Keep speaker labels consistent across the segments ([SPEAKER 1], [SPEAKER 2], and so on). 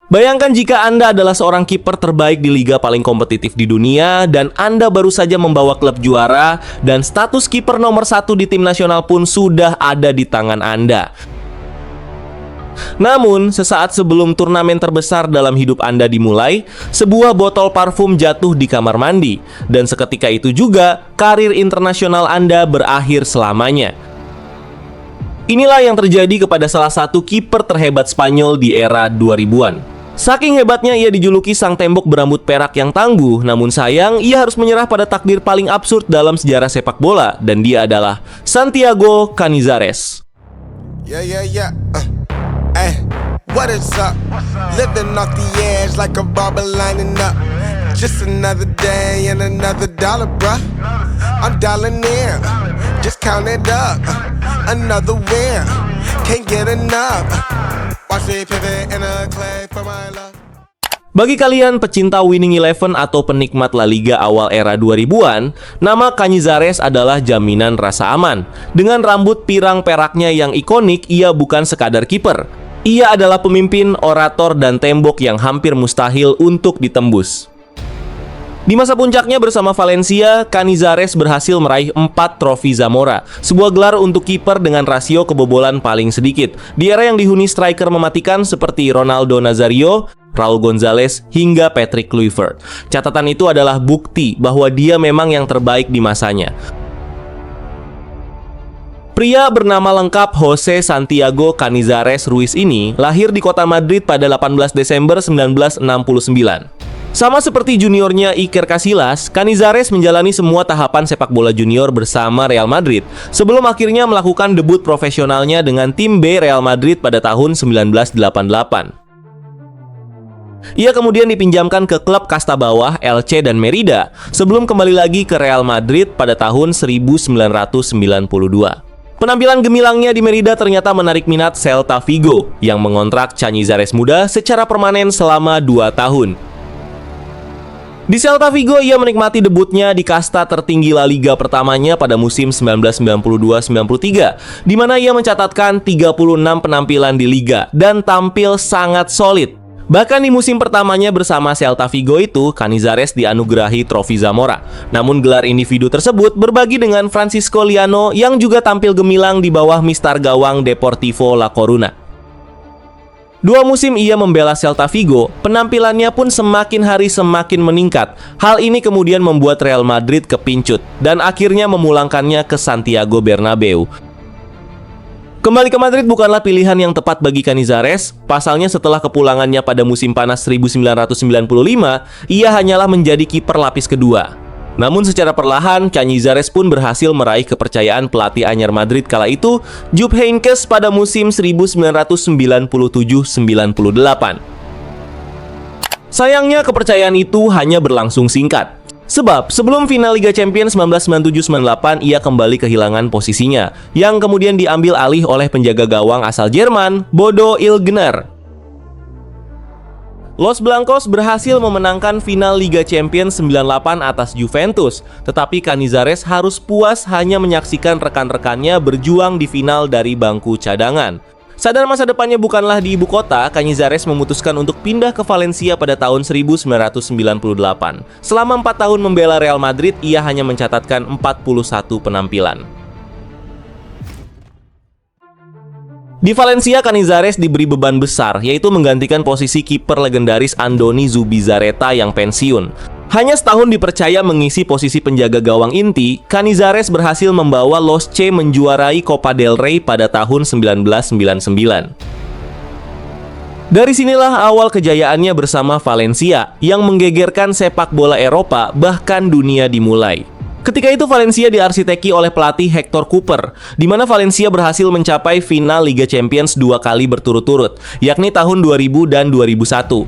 [SPEAKER 1] Bayangkan jika Anda adalah seorang kiper terbaik di liga paling kompetitif di dunia dan Anda baru saja membawa klub juara dan status kiper nomor 1 di tim nasional pun sudah ada di tangan Anda. Namun, sesaat sebelum turnamen terbesar dalam hidup Anda dimulai, sebuah botol parfum jatuh di kamar mandi dan seketika itu juga karir internasional Anda berakhir selamanya. Inilah yang terjadi kepada salah satu kiper terhebat Spanyol di era 2000-an. Saking hebatnya ia dijuluki sang tembok berambut perak yang tangguh, namun sayang ia harus menyerah pada takdir paling absurd dalam sejarah sepak bola, dan dia adalah Santiago Canizares.
[SPEAKER 2] What is up? Living off the edge like a barber lining up. Just another day and another dollar, bruh. I'm dialing in, just count it up. Another win, can't get enough. Watch me pivot in a clay for my love.
[SPEAKER 1] Bagi kalian pecinta Winning Eleven atau penikmat La Liga awal era 2000-an, nama Canizares adalah jaminan rasa aman. Dengan rambut pirang peraknya yang ikonik, ia bukan sekadar kiper. Ia adalah pemimpin, orator, dan tembok yang hampir mustahil untuk ditembus. Di masa puncaknya bersama Valencia, Canizares berhasil meraih 4 trofi Zamora, sebuah gelar untuk kiper dengan rasio kebobolan paling sedikit, di era yang dihuni striker mematikan seperti Ronaldo Nazario, Raul Gonzalez, hingga Patrick Kluivert. Catatan itu adalah bukti bahwa dia memang yang terbaik di masanya. Pria bernama lengkap Jose Santiago Canizares Ruiz ini lahir di kota Madrid pada 18 Desember 1969. Sama seperti juniornya Iker Casillas, Canizares menjalani semua tahapan sepak bola junior bersama Real Madrid sebelum akhirnya melakukan debut profesionalnya dengan tim B Real Madrid pada tahun 1988. Ia kemudian dipinjamkan ke klub kasta bawah Elche dan Merida sebelum kembali lagi ke Real Madrid pada tahun 1992. Penampilan gemilangnya di Merida ternyata menarik minat Celta Vigo yang mengontrak Canizares muda secara permanen selama 2 tahun. Di Celta Vigo ia menikmati debutnya di kasta tertinggi La Liga pertamanya pada musim 1992-93, di mana ia mencatatkan 36 penampilan di liga dan tampil sangat solid. Bahkan di musim pertamanya bersama Celta Vigo itu, Canizares dianugerahi trofi Zamora. Namun gelar individu tersebut berbagi dengan Francisco Liano yang juga tampil gemilang di bawah mistar gawang Deportivo La Coruna. 2 musim ia membela Celta Vigo, penampilannya pun semakin hari semakin meningkat. Hal ini kemudian membuat Real Madrid kepincut dan akhirnya memulangkannya ke Santiago Bernabeu. Kembali ke Madrid bukanlah pilihan yang tepat bagi Canizares. Pasalnya setelah kepulangannya pada musim panas 1995, ia hanyalah menjadi kiper lapis kedua. Namun secara perlahan, Canizares pun berhasil meraih kepercayaan pelatih anyar Madrid kala itu, Jupp Heynckes pada musim 1997-98. Sayangnya kepercayaan itu hanya berlangsung singkat. Sebab sebelum final Liga Champions 1997-98 ia kembali kehilangan posisinya, yang kemudian diambil alih oleh penjaga gawang asal Jerman, Bodo Illgner. Los Blancos berhasil memenangkan final Liga Champions 98 atas Juventus, tetapi Canizares harus puas hanya menyaksikan rekan-rekannya berjuang di final dari bangku cadangan. Sadar masa depannya bukanlah di ibu kota, Canizares memutuskan untuk pindah ke Valencia pada tahun 1998. Selama 4 tahun membela Real Madrid, ia hanya mencatatkan 41 penampilan. Di Valencia, Canizares diberi beban besar, yaitu menggantikan posisi kiper legendaris Andoni Zubizarreta yang pensiun. Hanya setahun dipercaya mengisi posisi penjaga gawang inti, Canizares berhasil membawa Los Che menjuarai Copa del Rey pada tahun 1999. Dari sinilah awal kejayaannya bersama Valencia, yang menggegerkan sepak bola Eropa, bahkan dunia dimulai. Ketika itu Valencia diarsiteki oleh pelatih Hector Cooper, di mana Valencia berhasil mencapai final Liga Champions 2 kali berturut-turut, yakni tahun 2000 dan 2001.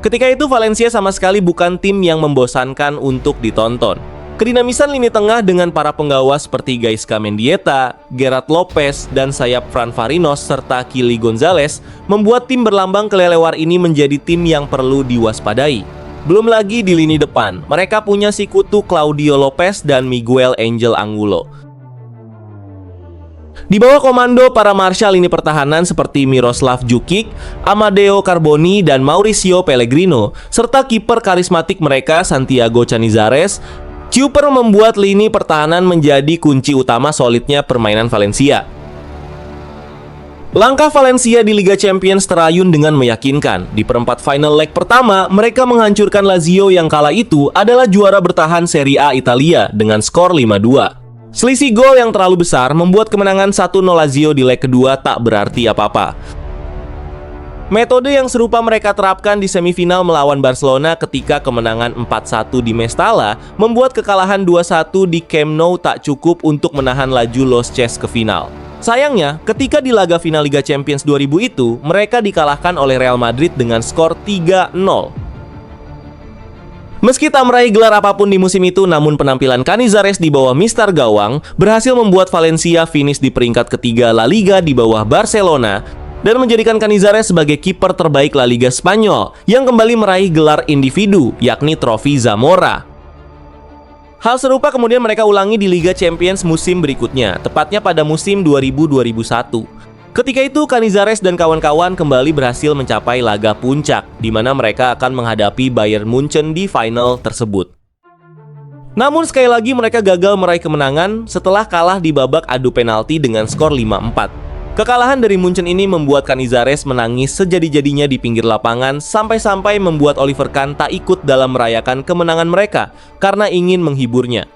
[SPEAKER 1] Ketika itu Valencia sama sekali bukan tim yang membosankan untuk ditonton. Kedinamisan lini tengah dengan para penggawa seperti Gaisca Mendieta, Gerard Lopez, dan sayap Fran Farinos serta Kili Gonzalez membuat tim berlambang kelelewar ini menjadi tim yang perlu diwaspadai. Belum lagi di lini depan, mereka punya sekutu Claudio Lopez dan Miguel Angel Angulo. Di bawah komando para marshal lini pertahanan seperti Miroslav Djukic, Amadeo Carboni, dan Mauricio Pellegrino, serta kiper karismatik mereka Santiago Canizares, Kuper membuat lini pertahanan menjadi kunci utama solidnya permainan Valencia. Langkah Valencia di Liga Champions terayun dengan meyakinkan. Di perempat final leg pertama, mereka menghancurkan Lazio yang kala itu adalah juara bertahan Serie A Italia dengan skor 5-2. Selisih gol yang terlalu besar membuat kemenangan 1-0 Lazio di leg kedua tak berarti apa-apa. Metode yang serupa mereka terapkan di semifinal melawan Barcelona ketika kemenangan 4-1 di Mestalla membuat kekalahan 2-1 di Camp Nou tak cukup untuk menahan laju Los Chess ke final. Sayangnya, ketika di laga final Liga Champions 2000 itu, mereka dikalahkan oleh Real Madrid dengan skor 3-0. Meski tak meraih gelar apapun di musim itu, namun penampilan Canizares di bawah Mister Gawang berhasil membuat Valencia finish di peringkat ketiga La Liga di bawah Barcelona dan menjadikan Canizares sebagai kiper terbaik La Liga Spanyol yang kembali meraih gelar individu, yakni trofi Zamora. Hal serupa kemudian mereka ulangi di Liga Champions musim berikutnya, tepatnya pada musim 2000-2001. Ketika itu, Canizares dan kawan-kawan kembali berhasil mencapai laga puncak, di mana mereka akan menghadapi Bayern Munchen di final tersebut. Namun sekali lagi mereka gagal meraih kemenangan setelah kalah di babak adu penalti dengan skor 5-4. Kekalahan dari Munchen ini membuat Canizares menangis sejadi-jadinya di pinggir lapangan sampai-sampai membuat Oliver Kahn tak ikut dalam merayakan kemenangan mereka karena ingin menghiburnya.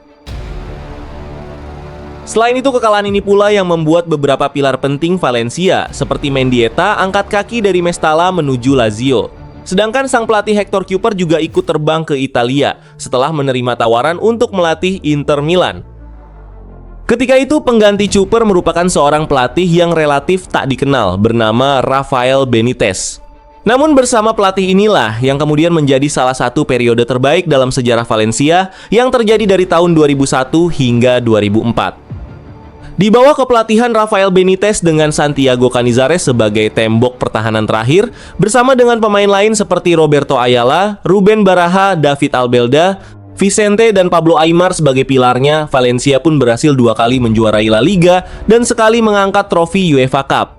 [SPEAKER 1] Selain itu, kekalahan ini pula yang membuat beberapa pilar penting Valencia seperti Mendieta angkat kaki dari Mestalla menuju Lazio. Sedangkan sang pelatih Hector Kuper juga ikut terbang ke Italia setelah menerima tawaran untuk melatih Inter Milan. Ketika itu, pengganti Kuper merupakan seorang pelatih yang relatif tak dikenal bernama Rafael Benitez. Namun bersama pelatih inilah yang kemudian menjadi salah satu periode terbaik dalam sejarah Valencia yang terjadi dari tahun 2001 hingga 2004. Di bawah kepelatihan Rafael Benitez dengan Santiago Canizares sebagai tembok pertahanan terakhir, bersama dengan pemain lain seperti Roberto Ayala, Ruben Baraha, David Albelda, Vicente dan Pablo Aimar sebagai pilarnya, Valencia pun berhasil 2 kali menjuarai La Liga dan sekali mengangkat trofi UEFA Cup.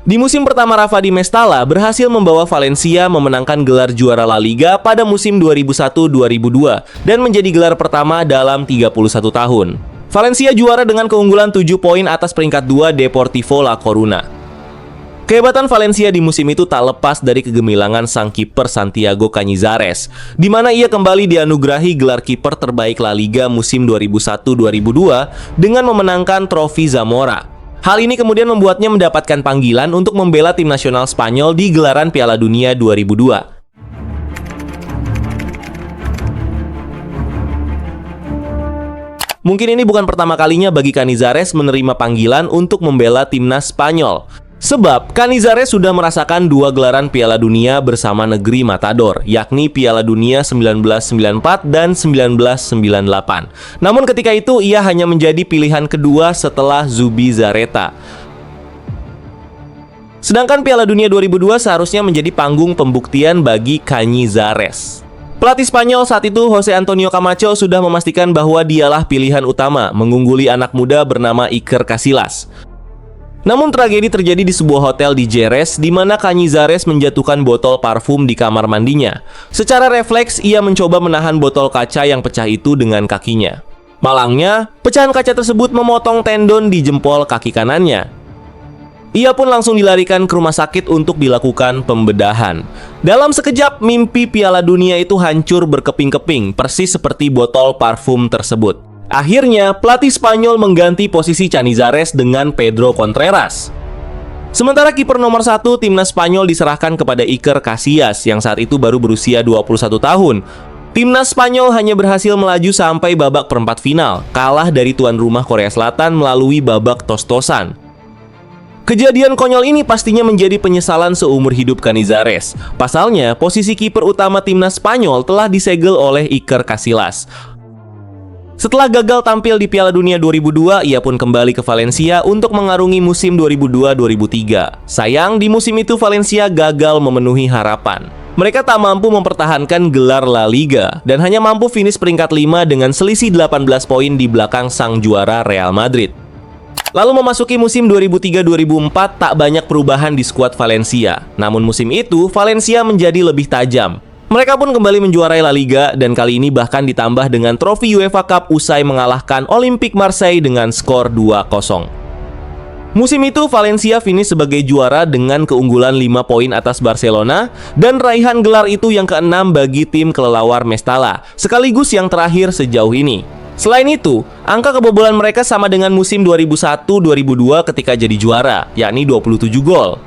[SPEAKER 1] Di musim pertama Rafa di Mestalla berhasil membawa Valencia memenangkan gelar juara La Liga pada musim 2001-2002 dan menjadi gelar pertama dalam 31 tahun. Valencia juara dengan keunggulan 7 poin atas peringkat 2 Deportivo La Coruna. Kehebatan Valencia di musim itu tak lepas dari kegemilangan sang kiper Santiago Canizares, di mana ia kembali dianugerahi gelar kiper terbaik La Liga musim 2001-2002 dengan memenangkan trofi Zamora. Hal ini kemudian membuatnya mendapatkan panggilan untuk membela tim nasional Spanyol di gelaran Piala Dunia 2002. Mungkin ini bukan pertama kalinya bagi Canizares menerima panggilan untuk membela timnas Spanyol. Sebab Canizares sudah merasakan 2 gelaran Piala Dunia bersama negeri Matador, yakni Piala Dunia 1994 dan 1998. Namun ketika itu ia hanya menjadi pilihan kedua setelah Zubizarreta. Sedangkan Piala Dunia 2002 seharusnya menjadi panggung pembuktian bagi Canizares. Pelatih Spanyol saat itu, Jose Antonio Camacho, sudah memastikan bahwa dialah pilihan utama mengungguli anak muda bernama Iker Casillas. Namun tragedi terjadi di sebuah hotel di Jerez di mana Canizares menjatuhkan botol parfum di kamar mandinya. Secara refleks, ia mencoba menahan botol kaca yang pecah itu dengan kakinya. Malangnya, pecahan kaca tersebut memotong tendon di jempol kaki kanannya. Ia pun langsung dilarikan ke rumah sakit untuk dilakukan pembedahan. Dalam sekejap, mimpi Piala Dunia itu hancur berkeping-keping, persis seperti botol parfum tersebut. Akhirnya, pelatih Spanyol mengganti posisi Canizares dengan Pedro Contreras. Sementara kiper nomor 1 timnas Spanyol diserahkan kepada Iker Casillas yang saat itu baru berusia 21 tahun. Timnas Spanyol hanya berhasil melaju sampai babak perempat final, kalah dari tuan rumah Korea Selatan melalui babak tos-tosan. Kejadian konyol ini pastinya menjadi penyesalan seumur hidup Canizares. Pasalnya, posisi kiper utama timnas Spanyol telah disegel oleh Iker Casillas. Setelah gagal tampil di Piala Dunia 2002, ia pun kembali ke Valencia untuk mengarungi musim 2002-2003. Sayang, di musim itu Valencia gagal memenuhi harapan. Mereka tak mampu mempertahankan gelar La Liga dan hanya mampu finish peringkat 5 dengan selisih 18 poin di belakang sang juara Real Madrid. Lalu memasuki musim 2003-2004 tak banyak perubahan di skuad Valencia. Namun musim itu Valencia menjadi lebih tajam. Mereka pun kembali menjuarai La Liga dan kali ini bahkan ditambah dengan trofi UEFA Cup usai mengalahkan Olympique Marseille dengan skor 2-0. Musim itu Valencia finish sebagai juara dengan keunggulan 5 poin atas Barcelona dan raihan gelar itu yang ke-6 bagi tim kelelawar Mestalla, sekaligus yang terakhir sejauh ini. Selain itu, angka kebobolan mereka sama dengan musim 2001-2002 ketika jadi juara, yakni 27 gol.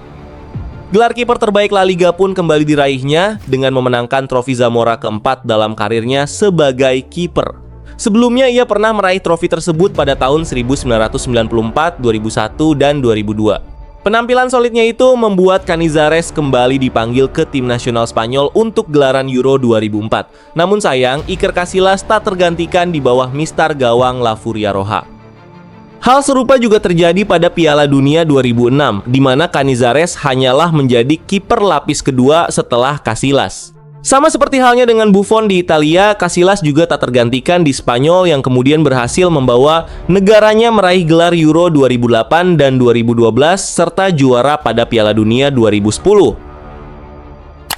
[SPEAKER 1] Gelar kiper terbaik La Liga pun kembali diraihnya dengan memenangkan trofi Zamora keempat dalam karirnya sebagai kiper. Sebelumnya ia pernah meraih trofi tersebut pada tahun 1994, 2001, dan 2002. Penampilan solidnya itu membuat Canizares kembali dipanggil ke tim nasional Spanyol untuk gelaran Euro 2004. Namun sayang, Iker Casillas tak tergantikan di bawah mistar gawang La Furia Roja. Hal serupa juga terjadi pada Piala Dunia 2006, di mana Canizares hanyalah menjadi kiper lapis kedua setelah Casillas. Sama seperti halnya dengan Buffon di Italia, Casillas juga tak tergantikan di Spanyol yang kemudian berhasil membawa negaranya meraih gelar Euro 2008 dan 2012 serta juara pada Piala Dunia 2010.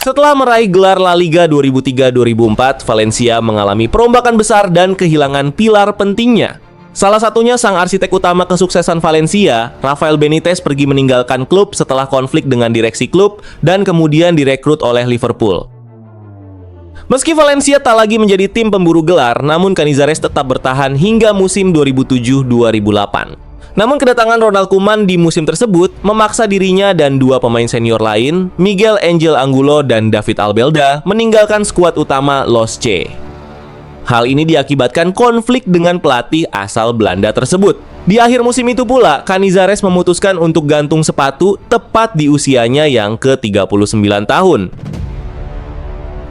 [SPEAKER 1] Setelah meraih gelar La Liga 2003-2004, Valencia mengalami perombakan besar dan kehilangan pilar pentingnya. Salah satunya sang arsitek utama kesuksesan Valencia, Rafael Benitez pergi meninggalkan klub setelah konflik dengan direksi klub dan kemudian direkrut oleh Liverpool. Meski Valencia tak lagi menjadi tim pemburu gelar, namun Canizares tetap bertahan hingga musim 2007-2008. Namun kedatangan Ronald Koeman di musim tersebut memaksa dirinya dan dua pemain senior lain, Miguel Angel Angulo dan David Albelda, meninggalkan skuad utama Los C. Hal ini diakibatkan konflik dengan pelatih asal Belanda tersebut. Di akhir musim itu pula, Canizares memutuskan untuk gantung sepatu tepat di usianya yang ke-39 tahun.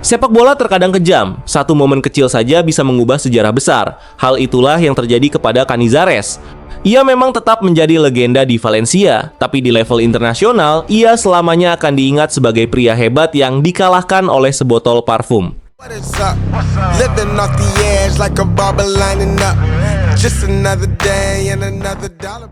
[SPEAKER 1] Sepak bola terkadang kejam, satu momen kecil saja bisa mengubah sejarah besar. Hal itulah yang terjadi kepada Canizares. Ia memang tetap menjadi legenda di Valencia, tapi di level internasional, ia selamanya akan diingat sebagai pria hebat yang dikalahkan oleh sebotol parfum.
[SPEAKER 2] What is up? Living off the edge like a barber lining up. Just another day and another dollar.